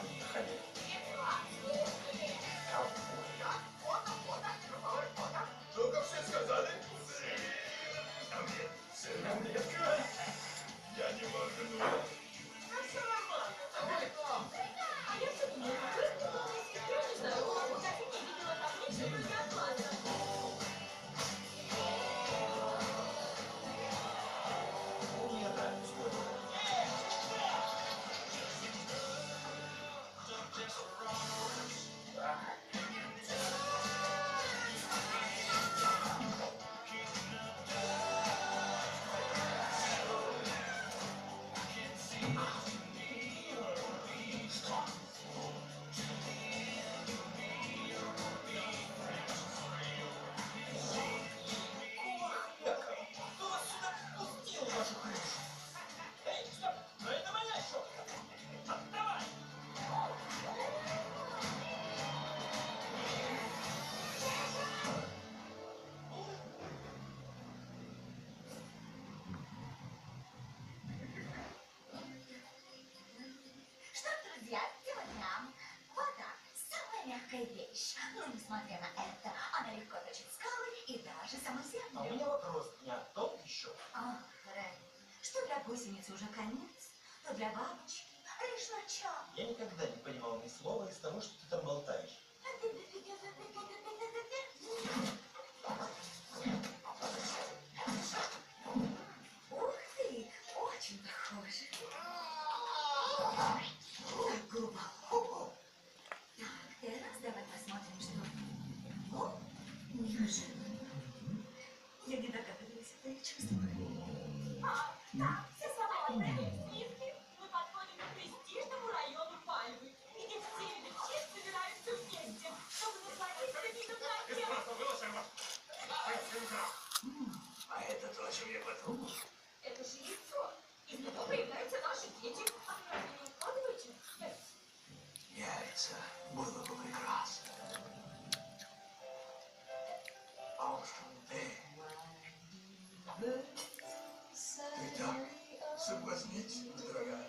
Проходи. Что-то все сказали? А мне сырометка? Я не могу. Все нормально. А я все думала, я не знаю, в магазине видела табличку предоплата. Мне нравится. Кто вас сюда пустил, вашу крышу? Эй, стоп! Но это моя щетка! Отдавай! Что ж, друзья, сегодня вода самая мягкая вещь. Но несмотря на это, она легко точит скалы и даже саму А у землю. меня вопрос не о том еще. Ах, Рэй, что для гусеницы уже конец, то для бабочки лишь начало. Я никогда не понимал ни слова из того, что ты там болтаешь. Ух ты, очень похоже. Так глубоко. Так, Террас, давай посмотрим, что... О, неожиданно. Я не догадываюсь, это их чувствую. Так, все свободны. Снизки. Мы подходим к престижному району Пальмы, где все любители собираются вместе, чтобы насладиться видом на океан. А это то, о чем я подумал. Это же яйцо. Из него появляются наши дети. А вы разве не укладываете? Яйца. Было бы прекрасно. Армстронг, эй. Ты так соблазнительна, дорогая.